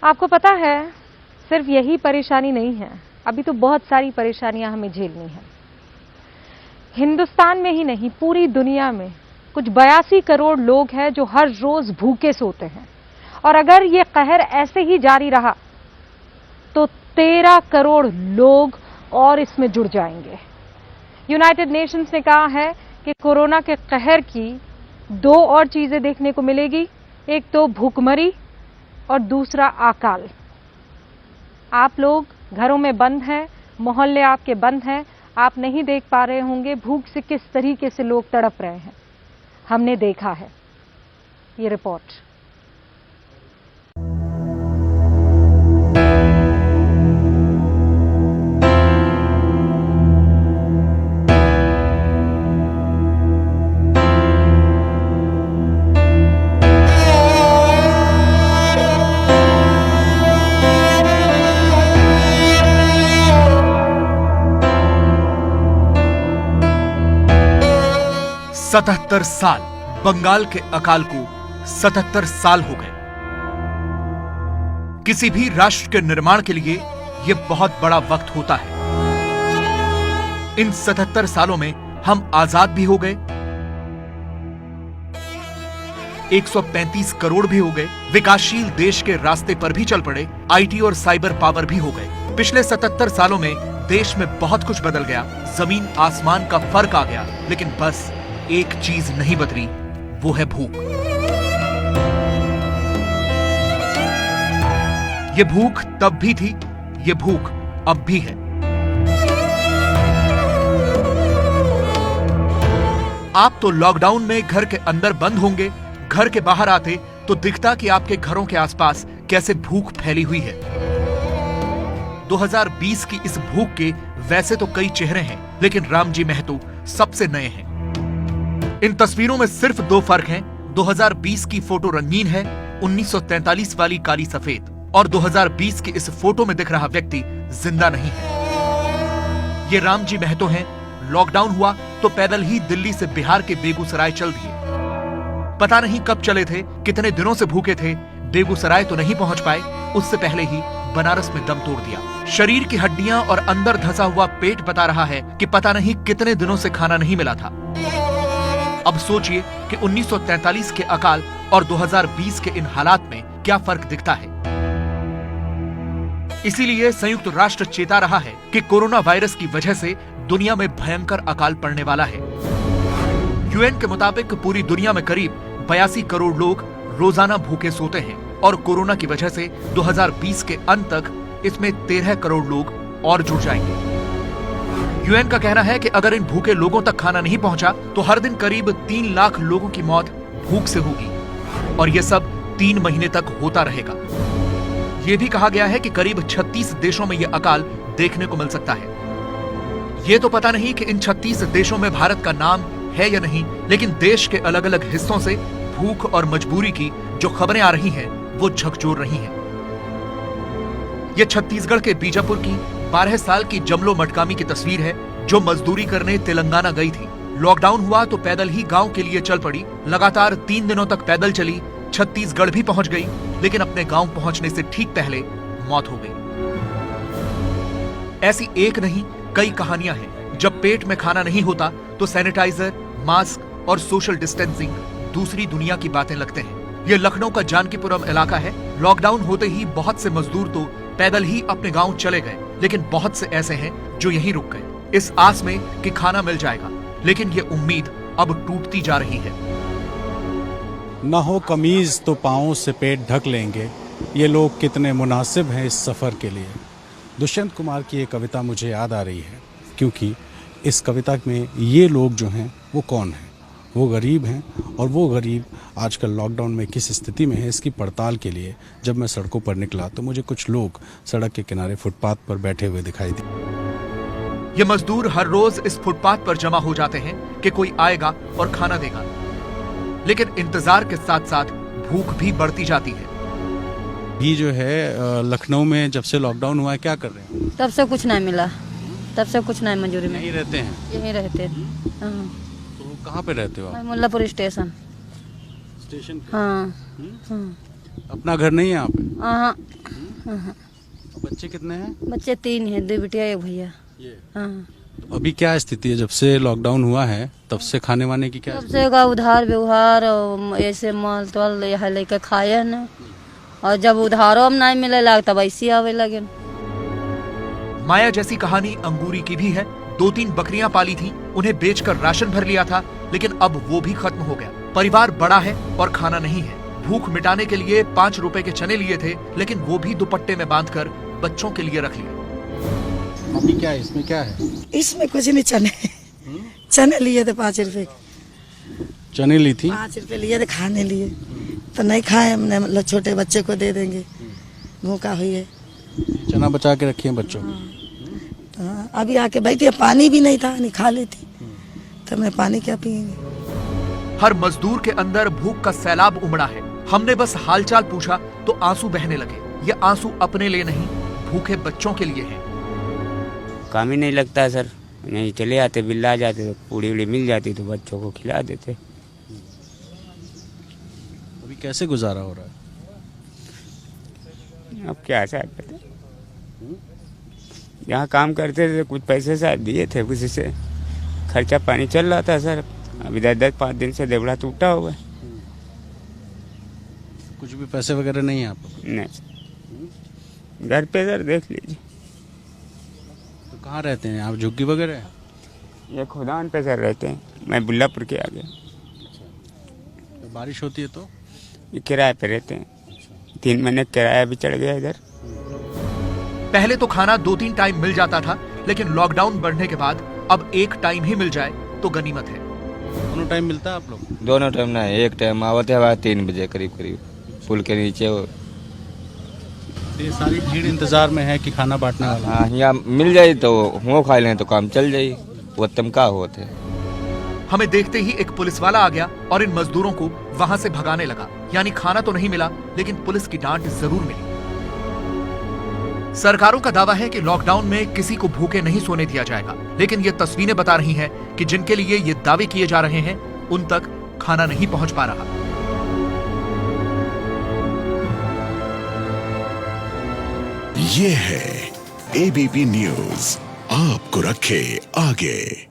आपको पता है, सिर्फ यही परेशानी नहीं है, अभी तो बहुत सारी परेशानियां हमें झेलनी है। हिंदुस्तान में ही नहीं, पूरी दुनिया में कुछ 82 करोड़ लोग हैं जो हर रोज भूखे सोते हैं, और अगर ये कहर ऐसे ही जारी रहा तो 13 करोड़ लोग और इसमें जुड़ जाएंगे। यूनाइटेड नेशंस ने कहा है कि कोरोना के कहर की 2 और चीजें देखने को मिलेगी, एक तो भूखमरी और दूसरा अकाल। आप लोग घरों में बंद हैं, मोहल्ले आपके बंद हैं, आप नहीं देख पा रहे होंगे भूख से किस तरीके से लोग तड़प रहे हैं। हमने देखा है। ये रिपोर्ट। सतहत्तर साल बंगाल के अकाल को 77 साल हो गए। किसी भी राष्ट्र के निर्माण के लिए यह बहुत बड़ा वक्त होता है। इन 77 सालों में हम आजाद भी हो गए, 135 करोड़ भी हो गए, विकासशील देश के रास्ते पर भी चल पड़े, आईटी और साइबर पावर भी हो गए। पिछले 77 सालों में देश में बहुत कुछ बदल गया, जमीन आसमान का फर्क आ गया, लेकिन बस एक चीज नहीं बदली, वो है भूख। ये भूख तब भी थी, ये भूख अब भी है। आप तो लॉकडाउन में घर के अंदर बंद होंगे, घर के बाहर आते तो दिखता कि आपके घरों के आसपास कैसे भूख फैली हुई है। 2020 की इस भूख के वैसे तो कई चेहरे हैं, लेकिन रामजी महतो सबसे नए हैं। इन तस्वीरों में सिर्फ 2 फर्क हैं। 2020 की फोटो रंगीन है, 1943 वाली काली सफेद, और 2020 की इस फोटो में दिख रहा व्यक्ति जिंदा नहीं है। ये रामजी महतो हैं। लॉकडाउन हुआ तो पैदल ही दिल्ली से बिहार के बेगूसराय चल दिए। पता नहीं कब चले थे, कितने दिनों से भूखे थे। बेगूसराय तो नहीं पहुंच पाए, उससे पहले ही बनारस में दम तोड़ दिया। शरीर की हड्डियां और अंदर धंसा हुआ पेट बता रहा है कि पता नहीं कितने दिनों से खाना नहीं मिला था। अब सोचिए कि 1943 के अकाल और 2020 के इन हालात में क्या फर्क दिखता है। इसीलिए संयुक्त राष्ट्र चेता रहा है कि कोरोना वायरस की वजह से दुनिया में भयंकर अकाल पड़ने वाला है। यूएन के मुताबिक पूरी दुनिया में करीब 82 करोड़ लोग रोजाना भूखे सोते हैं, और कोरोना की वजह से 2020 के अंत तक इसमें 13 करोड़ लोग और जुड़ जाएंगे। यूएन का कहना है कि अगर इन भूखे लोगों तक खाना नहीं पहुंचा तो हर दिन करीब 3 लाख लोगों की मौत भूख से होगी, और यह सब 3 महीने तक होता रहेगा। यह भी कहा गया है कि करीब 36 देशों में यह अकाल देखने को मिल सकता है। यह तो पता नहीं कि इन 36 देशों में भारत का नाम है या नहीं, लेकिन देश के अलग अलग हिस्सों से भूख और मजबूरी की जो खबरें आ रही हैं, वो झकझोर रही हैं। यह छत्तीसगढ़ के बीजापुर की 12 साल की जमलो मटकामी की तस्वीर है, जो मजदूरी करने तेलंगाना गई थी। लॉकडाउन हुआ तो पैदल ही गांव के लिए चल पड़ी। लगातार 3 दिनों तक पैदल चली, छत्तीसगढ़ भी पहुंच गई, लेकिन अपने गांव पहुंचने से ठीक पहले मौत हो गई। ऐसी एक नहीं, कई कहानियां हैं। जब पेट में खाना नहीं होता तो सैनिटाइजर, मास्क और सोशल डिस्टेंसिंग दूसरी दुनिया की बातें लगते हैं। यह लखनऊ का जानकीपुरम इलाका है। लॉकडाउन होते ही बहुत से मजदूर तो पैदल ही अपने गांव चले गए, लेकिन बहुत से ऐसे हैं जो यहीं रुक गए, इस आस में कि खाना मिल जाएगा। लेकिन ये उम्मीद अब टूटती जा रही है। न हो कमीज तो पाँव से पेट ढक लेंगे, ये लोग कितने मुनासिब हैं इस सफ़र के लिए। दुष्यंत कुमार की एक कविता मुझे याद आ रही है, क्योंकि इस कविता में ये लोग जो हैं वो कौन हैं? वो गरीब हैं, और वो गरीब आजकल लॉकडाउन में किस स्थिति में है, इसकी पड़ताल के लिए जब मैं सड़कों पर निकला तो मुझे कुछ लोग सड़क के किनारे फुटपाथ पर बैठे हुए दिखाई दिए। ये मजदूर हर रोज इस फुटपाथ पर जमा हो जाते हैं कि कोई आएगा और खाना देगा, लेकिन इंतजार के साथ साथ भूख भी बढ़ती जाती है। ये जो है लखनऊ में जब से लॉकडाउन हुआ है, क्या कर रहे हैं? तब से कुछ नहीं मिला, तब से कुछ नहीं मंजूरी में। यहीं रहते हैं? यहीं रहते हैं। हाँ। तो कहाँ पे रहते हो आप? मुल्लापुर स्टेशन। स्टेशन पे? हाँ। हाँ। अपना घर नहीं है यहाँ पे? हाँ। हाँ। बच्चे कितने हैं? बच्चे 3 हैं, 2 बिटिया 1 भैया। हाँ। तो अभी क्या स्थिति है? जब से लॉकडाउन हुआ है तब से खाने वाने की क्या? सबसे का उधार व्यवहार और ऐसे माल तोल यहाँ लेके खाए न, और जब उधारों में नहीं मिले लग तब ऐसी आवे लगे। माया जैसी कहानी अंगूरी की भी है। 2-3 बकरियां पाली थी, उन्हें बेचकर राशन भर लिया था, लेकिन अब वो भी खत्म हो गया। परिवार बड़ा है और खाना नहीं है। भूख मिटाने के लिए 5 रुपए के चने लिए थे, लेकिन वो भी दुपट्टे में बांधकर बच्चों के लिए रख लिए। अभी क्या है? इसमें क्या है? इसमें कुछ नहीं, चने लिए थे 5 रुपए। चने ली थी? 5 रुपए लिए थे खाने लिए, तो नहीं खाए हमने, मतलब छोटे बच्चे को दे देंगे, भूखा हुई है। चना बचा के रखिए बच्चों को। हाँ, अभी आके बैठी, पानी भी नहीं था, नहीं खा लेती तो मैं पानी क्या पियेंगे। हर मजदूर के अंदर भूख का सैलाब उमड़ा है। हमने बस हालचाल पूछा तो आंसू बहने लगे। ये आंसू अपने लिए नहीं, भूखे बच्चों के लिए हैं। काम ही नहीं लगता है सर, नहीं चले आते, बिल आ जाते तो पूड़ी उड़ी मिल जाती तो बच्चों को खिला देते। अभी कैसे गुजारा हो रहा है? अब क्या साहब बताए, यहाँ काम करते थे, कुछ पैसे शायद दिए थे, उसी से खर्चा पानी चल रहा था सर। अभी 10-5 दिन से देवड़ा टूटा हुआ है। कुछ भी पैसे वगैरह नहीं है आपको? नहीं, घर पे सर देख लीजिए। तो कहाँ रहते हैं आप? झुग्गी वगैरह है? ये खुदान पे सर रहते हैं, मैं बुल्लापुर के आगे। तो बारिश होती है तो? ये किराए पे रहते हैं, 3 महीने किराया भी चढ़ गया इधर। पहले तो खाना 2-3 टाइम मिल जाता था, लेकिन लॉकडाउन बढ़ने के बाद अब 1 टाइम ही मिल जाए तो गनीमत है। दोनों टाइम मिलता है आप लोग? दोनों टाइम ना, एक टाइम आवते है 3 बजे करीब पुल के नीचे। ये सारी भीड़ इंतजार में है कि खाना बांटने वाला। हाँ, यहाँ मिल जाए तो वो खा लें तो काम चल जाए, वो तमका होते। हमें देखते ही एक पुलिस वाला आ गया और इन मजदूरों को वहां से भगाने लगा। यानी खाना तो नहीं मिला, लेकिन पुलिस की डांट जरूर मिली। सरकारों का दावा है कि लॉकडाउन में किसी को भूखे नहीं सोने दिया जाएगा, लेकिन ये तस्वीरें बता रही हैं कि जिनके लिए ये दावे किए जा रहे हैं उन तक खाना नहीं पहुंच पा रहा। ये है एबीपी न्यूज, आपको रखे आगे।